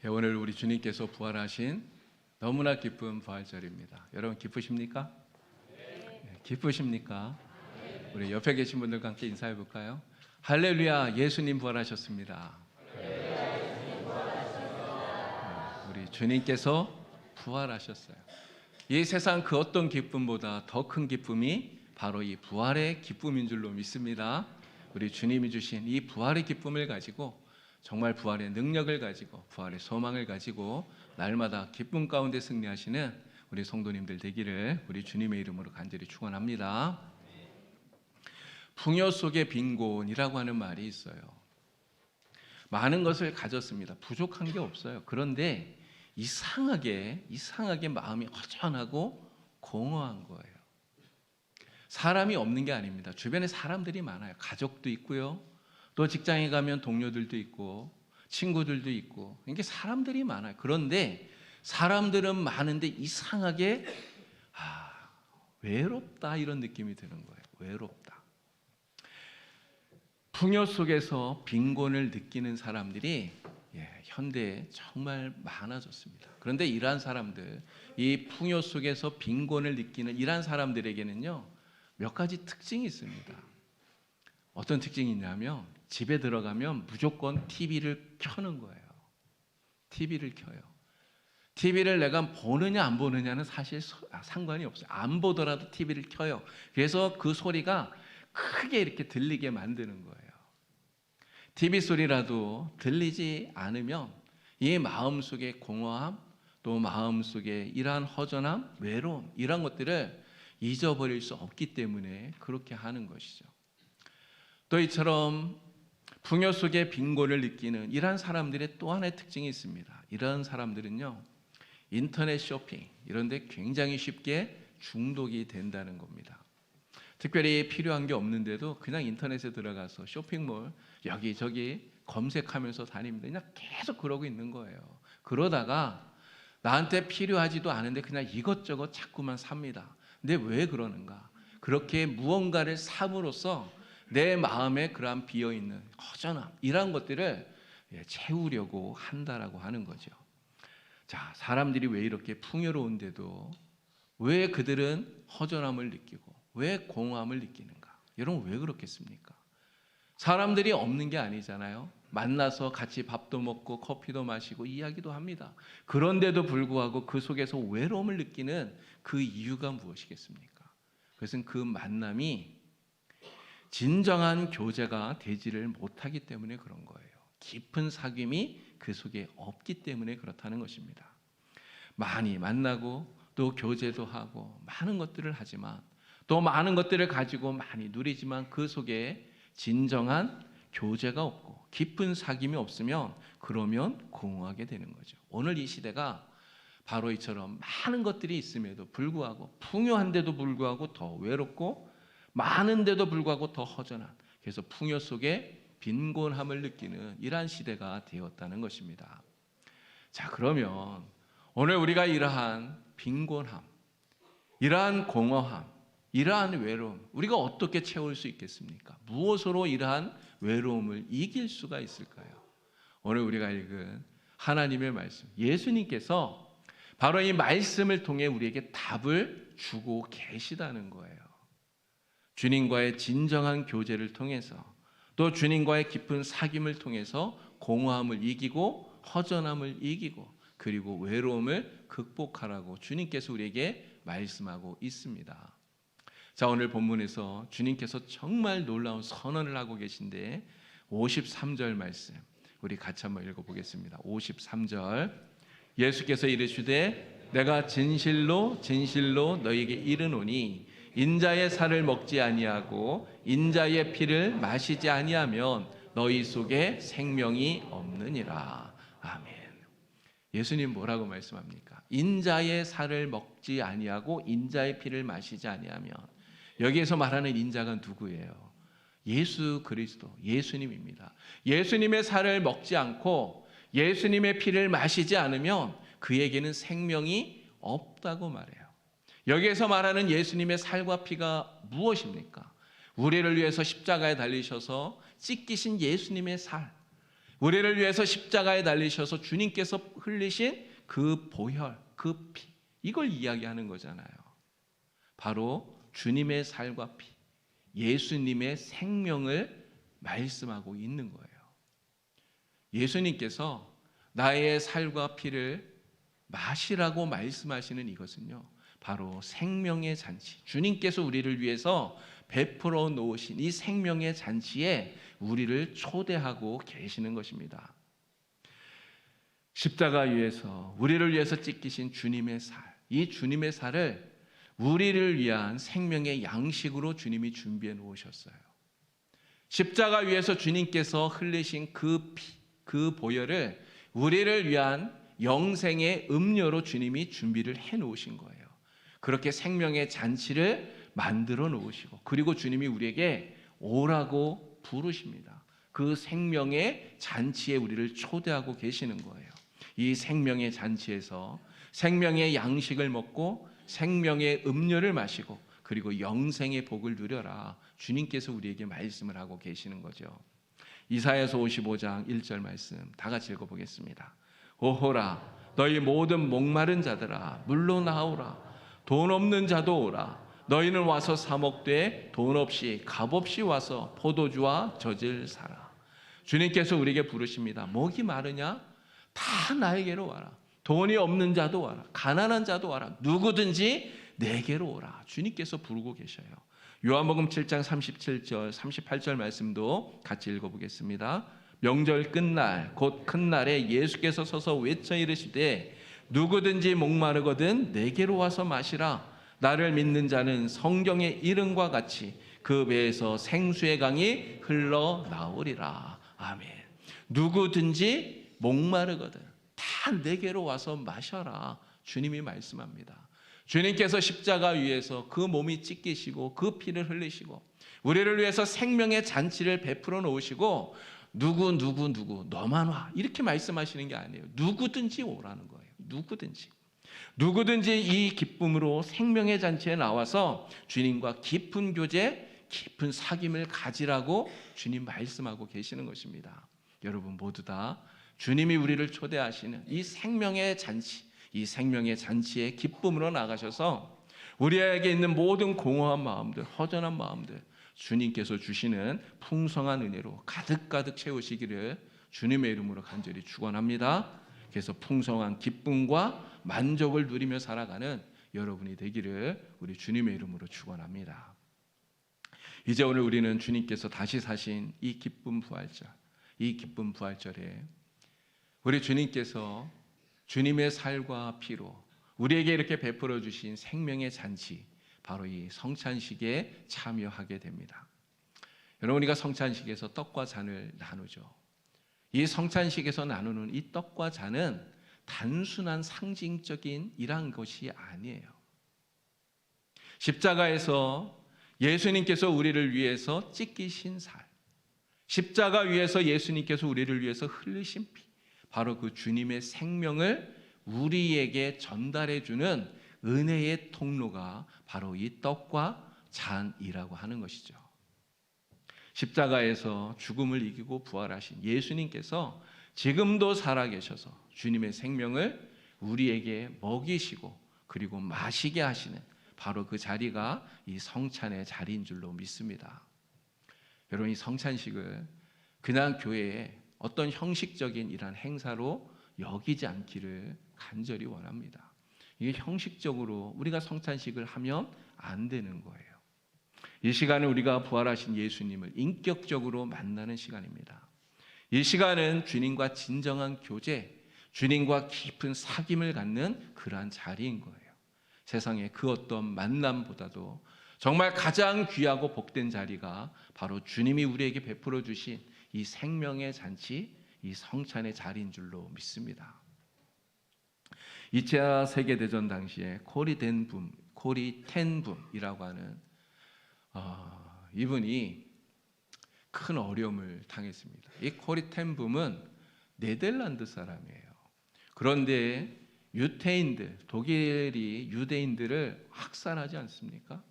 오늘 우리 주님께서 부활하신 너무나 기쁜 부활절입니다. 여러분 기쁘십니까? 네, 기쁘십니까? 우리 옆에 계신 분들과 함께 인사해 볼까요? 할렐루야, 예수님 부활하셨습니다. 우리 주님께서 부활하셨어요. 이 세상 그 어떤 기쁨보다 더 큰 기쁨이 바로 이 부활의 기쁨인 줄로 믿습니다. 우리 주님이 주신 이 부활의 기쁨을 가지고 정말 부활의 능력을 가지고 부활의 소망을 가지고 날마다 기쁨 가운데 승리하시는 우리 성도님들 되기를 우리 주님의 이름으로 간절히 축원합니다. 풍요 속의 빈곤이라고 하는 말이 있어요. 많은 것을 가졌습니다. 부족한 게 없어요. 그런데 이상하게 마음이 허전하고 공허한 거예요. 사람이 없는 게 아닙니다. 주변에 사람들이 많아요. 가족도 있고요. 또 직장에 가면 동료들도 있고 친구들도 있고 이게 사람들이 많아요. 그런데 사람들은 많은데 이상하게 외롭다 이런 느낌이 드는 거예요. 외롭다. 풍요 속에서 빈곤을 느끼는 사람들이 현대에 정말 많아졌습니다. 그런데 이러한 사람들, 이 풍요 속에서 빈곤을 느끼는 이러한 사람들에게는요 몇 가지 특징이 있습니다. 어떤 특징이 있냐면 집에 들어가면 무조건 TV를 켜는 거예요. TV를 켜요. TV를 내가 보느냐 안 보느냐는 사실 상관이 없어요. 안 보더라도 TV를 켜요. 그래서 그 소리가 크게 이렇게 들리게 만드는 거예요. TV 소리라도 들리지 않으면 이 마음속의 공허함, 또 마음속의 이러한 허전함, 외로움 이런 것들을 잊어버릴 수 없기 때문에 그렇게 하는 것이죠. 또 이처럼 풍요 속의 빈곤을 느끼는 이러한 사람들의 또 하나의 특징이 있습니다. 이런 사람들은요 인터넷 쇼핑 이런 데 굉장히 쉽게 중독이 된다는 겁니다. 특별히 필요한 게 없는데도 그냥 인터넷에 들어가서 쇼핑몰 여기저기 검색하면서 다닙니다. 그냥 계속 그러고 있는 거예요. 그러다가 나한테 필요하지도 않은데 그냥 이것저것 자꾸만 삽니다. 근데 왜 그러는가? 그렇게 무언가를 삼으로써 내 마음에 그러한 비어있는 허전함 이런 것들을 채우려고 한다라고 하는 거죠. 자, 사람들이 왜 이렇게 풍요로운데도 왜 그들은 허전함을 느끼고 왜 공허함을 느끼는가? 여러분 왜 그렇겠습니까? 사람들이 없는 게 아니잖아요. 만나서 같이 밥도 먹고 커피도 마시고 이야기도 합니다. 그런데도 불구하고 그 속에서 외로움을 느끼는 그 이유가 무엇이겠습니까? 그것은 그 만남이 진정한 교제가 되지를 못하기 때문에 그런 거예요. 깊은 사귐이 그 속에 없기 때문에 그렇다는 것입니다. 많이 만나고 또 교제도 하고 많은 것들을 하지만 또 많은 것들을 가지고 많이 누리지만 그 속에 진정한 교제가 없고 깊은 사귐이 없으면 그러면 공허하게 되는 거죠. 오늘 이 시대가 바로 이처럼 많은 것들이 있음에도 불구하고 풍요한데도 불구하고 더 외롭고 많은데도 불구하고 더 허전한 그래서 풍요 속에 빈곤함을 느끼는 이러한 시대가 되었다는 것입니다. 자, 그러면 오늘 우리가 이러한 빈곤함, 이러한 공허함, 이러한 외로움 우리가 어떻게 채울 수 있겠습니까? 무엇으로 이러한 외로움을 이길 수가 있을까요? 오늘 우리가 읽은 하나님의 말씀, 예수님께서 바로 이 말씀을 통해 우리에게 답을 주고 계시다는 거예요. 주님과의 진정한 교제를 통해서 또 주님과의 깊은 사귐을 통해서 공허함을 이기고 허전함을 이기고 그리고 외로움을 극복하라고 주님께서 우리에게 말씀하고 있습니다. 자, 오늘 본문에서 주님께서 정말 놀라운 선언을 하고 계신데 53절 말씀 우리 같이 한번 읽어보겠습니다. 53절 예수께서 이르시되 내가 진실로 너희에게 이르노니 인자의 살을 먹지 아니하고 인자의 피를 마시지 아니하면 너희 속에 생명이 없느니라. 아멘. 예수님 뭐라고 말씀합니까? 인자의 살을 먹지 아니하고 인자의 피를 마시지 아니하면 여기에서 말하는 인자가 누구예요? 예수 그리스도, 예수님입니다. 예수님의 살을 먹지 않고 예수님의 피를 마시지 않으면 그에게는 생명이 없다고 말해요. 여기에서 말하는 예수님의 살과 피가 무엇입니까? 우리를 위해서 십자가에 달리셔서 찢기신 예수님의 살, 우리를 위해서 십자가에 달리셔서 주님께서 흘리신 그 보혈, 그 피, 이걸 이야기하는 거잖아요. 바로 주님의 살과 피, 예수님의 생명을 말씀하고 있는 거예요. 예수님께서 나의 살과 피를 마시라고 말씀하시는 이것은요, 바로 생명의 잔치, 주님께서 우리를 위해서 베풀어 놓으신 이 생명의 잔치에 우리를 초대하고 계시는 것입니다. 십자가 위에서 우리를 위해서 찢기신 주님의 살, 이 주님의 살을 우리를 위한 생명의 양식으로 주님이 준비해 놓으셨어요. 십자가 위에서 주님께서 흘리신 그 피, 그 보혈을 우리를 위한 영생의 음료로 주님이 준비를 해 놓으신 거예요. 그렇게 생명의 잔치를 만들어 놓으시고, 그리고 주님이 우리에게 오라고 부르십니다. 그 생명의 잔치에 우리를 초대하고 계시는 거예요. 이 생명의 잔치에서 생명의 양식을 먹고 생명의 음료를 마시고 그리고 영생의 복을 누려라, 주님께서 우리에게 말씀을 하고 계시는 거죠. 이사야서 55장 1절 말씀 다 같이 읽어보겠습니다. 오호라, 너희 모든 목마른 자들아 물로 나오라. 돈 없는 자도 오라. 너희는 와서 사 먹되 돈 없이 값 없이 와서 포도주와 젖을 사라. 주님께서 우리에게 부르십니다. 목이 마르냐? 다 나에게로 와라. 돈이 없는 자도 와라. 가난한 자도 와라. 누구든지 내게로 오라. 주님께서 부르고 계셔요. 요한복음 7장 37절 38절 말씀도 같이 읽어보겠습니다. 명절 끝날 곧 큰 날에 예수께서 서서 외쳐 이르시되 누구든지 목마르거든 내게로 와서 마시라. 나를 믿는 자는 성경의 이름과 같이 그 배에서 생수의 강이 흘러나오리라. 아멘. 누구든지 목마르거든 다 내게로 와서 마셔라. 주님이 말씀합니다. 주님께서 십자가 위에서 그 몸이 찢기시고 그 피를 흘리시고 우리를 위해서 생명의 잔치를 베풀어 놓으시고 누구 너만 와 이렇게 말씀하시는 게 아니에요. 누구든지 오라는 거예요. 누구든지 이 기쁨으로 생명의 잔치에 나와서 주님과 깊은 교제, 깊은 사귐을 가지라고 주님 말씀하고 계시는 것입니다. 여러분 모두 다 주님이 우리를 초대하시는 이 생명의 잔치, 이 생명의 잔치의 기쁨으로 나가셔서 우리에게 있는 모든 공허한 마음들, 허전한 마음들 주님께서 주시는 풍성한 은혜로 가득가득 채우시기를 주님의 이름으로 간절히 축원합니다. 그래서 풍성한 기쁨과 만족을 누리며 살아가는 여러분이 되기를 우리 주님의 이름으로 축원합니다. 이제 오늘 우리는 주님께서 다시 사신 이 기쁨 부활절에 우리 주님께서 주님의 살과 피로 우리에게 이렇게 베풀어 주신 생명의 잔치, 바로 이 성찬식에 참여하게 됩니다. 여러분, 우리가 성찬식에서 떡과 잔을 나누죠. 이 성찬식에서 나누는 이 떡과 잔은 단순한 상징적인 이러한 것이 아니에요. 십자가에서 예수님께서 우리를 위해서 찢기신 살, 십자가 위에서 예수님께서 우리를 위해서 흘리신 피, 바로 그 주님의 생명을 우리에게 전달해 주는 은혜의 통로가 바로 이 떡과 잔이라고 하는 것이죠. 십자가에서 죽음을 이기고 부활하신 예수님께서 지금도 살아계셔서 주님의 생명을 우리에게 먹이시고 그리고 마시게 하시는 바로 그 자리가 이 성찬의 자리인 줄로 믿습니다. 여러분, 이 성찬식을 그냥 교회에 어떤 형식적인 이런 행사로 여기지 않기를 간절히 원합니다. 이게 형식적으로 우리가 성찬식을 하면 안 되는 거예요. 이 시간은 우리가 부활하신 예수님을 인격적으로 만나는 시간입니다. 이 시간은 주님과 진정한 교제, 주님과 깊은 사귐을 갖는 그러한 자리인 거예요. 세상의 그 어떤 만남보다도 정말 가장 귀하고 복된 자리가 바로 주님이 우리에게 베풀어 주신 이 생명의 잔치, 이 성찬의 자리인 줄로 믿습니다. 2차 세계대전 당시에 코리 텐붐이라고 하는 이분이 큰 어려움을 당했습니다. 이 코리 텐붐은 네덜란드 사람이에요. 그런데 유태인들, 독일이 유대인들을 학살하지 않습니까?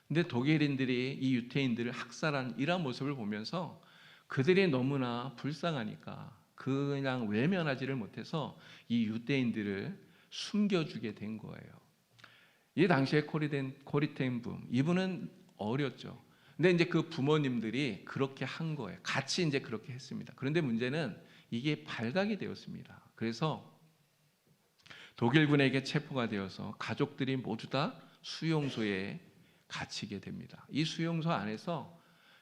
근데 독일인들이 이 유태인들을 학살한 이러한 모습을 보면서 그들이 너무나 불쌍하니까 그냥 외면하지를 못해서 이 유대인들을 숨겨주게 된 거예요. 이 당시에 코리텐 붐, 이분은 어렸죠. 근데 이제 그 부모님들이 그렇게 한 거예요. 같이 이제 그렇게 했습니다. 그런데 문제는 이게 발각이 되었습니다. 그래서 독일군에게 체포가 되어서 가족들이 모두 다 수용소에 갇히게 됩니다. 이 수용소 안에서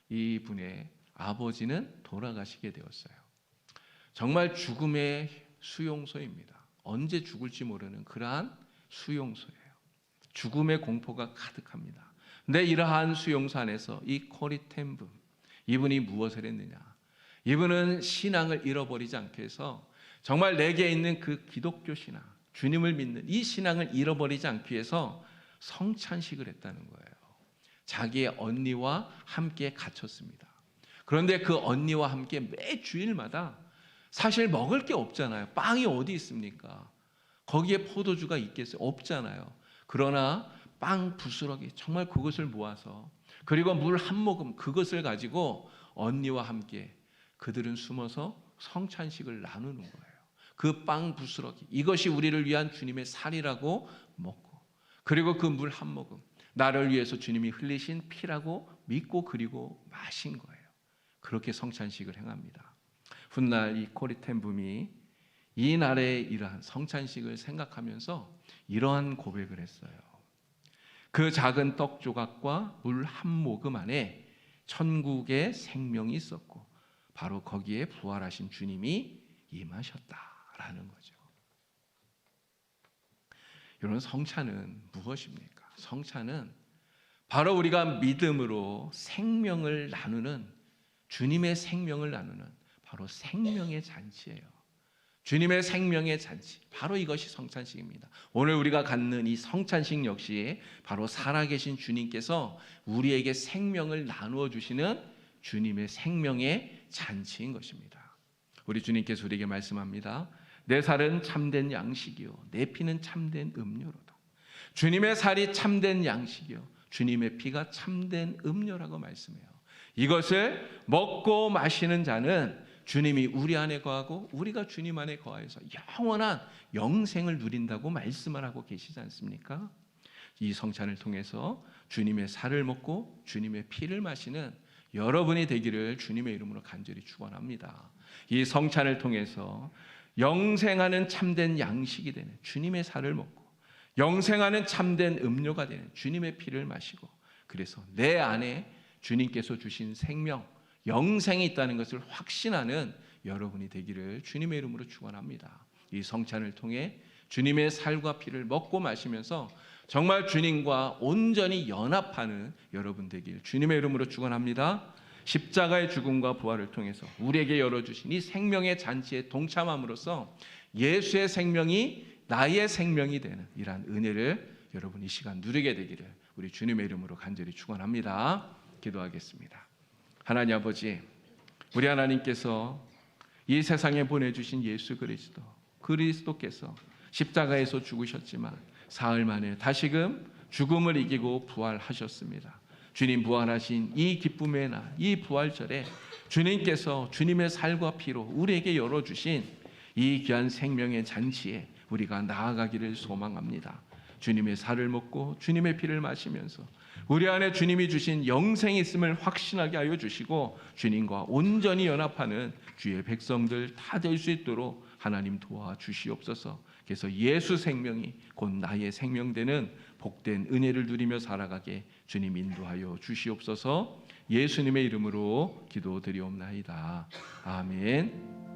이분의 아버지는 돌아가시게 되었어요. 정말 죽음의 수용소입니다. 언제 죽을지 모르는 그러한 수용소예요. 죽음의 공포가 가득합니다. 근데 이러한 수용소 안에서 이 코리텐 붐, 이분이 무엇을 했느냐? 이분은 신앙을 잃어버리지 않게 해서 정말 내게 있는 그 기독교 신앙, 주님을 믿는 이 신앙을 잃어버리지 않기 위해서 성찬식을 했다는 거예요. 자기의 언니와 함께 갇혔습니다. 그런데 그 언니와 함께 매 주일마다 사실 먹을 게 없잖아요. 빵이 어디 있습니까? 거기에 포도주가 있겠어요? 없잖아요. 그러나 빵 부스러기 정말 그것을 모아서 그리고 물 한 모금 그것을 가지고 언니와 함께 그들은 숨어서 성찬식을 나누는 거예요. 그 빵 부스러기 이것이 우리를 위한 주님의 살이라고 먹고 그리고 그 물 한 모금 나를 위해서 주님이 흘리신 피라고 믿고 그리고 마신 거예요. 그렇게 성찬식을 행합니다. 훗날 이 코리텐 붐이 이 날의 이러한 성찬식을 생각하면서 이러한 고백을 했어요. 그 작은 떡 조각과 물 한 모금 안에 천국의 생명이 있었고 바로 거기에 부활하신 주님이 임하셨다라는 거죠. 여러분, 성찬은 무엇입니까? 성찬은 바로 우리가 믿음으로 생명을 나누는 주님의 생명을 나누는 바로 생명의 잔치예요. 주님의 생명의 잔치, 바로 이것이 성찬식입니다. 오늘 우리가 갖는 이 성찬식 역시 바로 살아계신 주님께서 우리에게 생명을 나누어 주시는 주님의 생명의 잔치인 것입니다. 우리 주님께서 우리에게 말씀합니다. 내 살은 참된 양식이요 내 피는 참된 음료로다. 주님의 살이 참된 양식이요 주님의 피가 참된 음료라고 말씀해요. 이것을 먹고 마시는 자는 주님이 우리 안에 거하고 우리가 주님 안에 거하여서 영원한 영생을 누린다고 말씀을 하고 계시지 않습니까? 이 성찬을 통해서 주님의 살을 먹고 주님의 피를 마시는 여러분이 되기를 주님의 이름으로 간절히 축원합니다. 이 성찬을 통해서 영생하는 참된 양식이 되는 주님의 살을 먹고 영생하는 참된 음료가 되는 주님의 피를 마시고 그래서 내 안에 주님께서 주신 생명 영생이 있다는 것을 확신하는 여러분이 되기를 주님의 이름으로 축원합니다. 이 성찬을 통해 주님의 살과 피를 먹고 마시면서 정말 주님과 온전히 연합하는 여러분 되길 주님의 이름으로 축원합니다. 십자가의 죽음과 부활을 통해서 우리에게 열어주신 이 생명의 잔치에 동참함으로써 예수의 생명이 나의 생명이 되는 이러한 은혜를 여러분 이 시간 누리게 되기를 우리 주님의 이름으로 간절히 축원합니다. 기도하겠습니다. 하나님 아버지, 우리 하나님께서 이 세상에 보내주신 예수 그리스도께서 십자가에서 죽으셨지만 사흘 만에 다시금 죽음을 이기고 부활하셨습니다. 주님 부활하신 이 기쁨의 날, 이 부활절에 주님께서 주님의 살과 피로 우리에게 열어주신 이 귀한 생명의 잔치에 우리가 나아가기를 소망합니다. 주님의 살을 먹고 주님의 피를 마시면서 우리 안에 주님이 주신 영생이 있음을 확신하게 하여 주시고 주님과 온전히 연합하는 주의 백성들 다 될 수 있도록 하나님 도와주시옵소서. 그래서 예수 생명이 곧 나의 생명되는 복된 은혜를 누리며 살아가게 주님 인도하여 주시옵소서. 예수님의 이름으로 기도드리옵나이다. 아멘.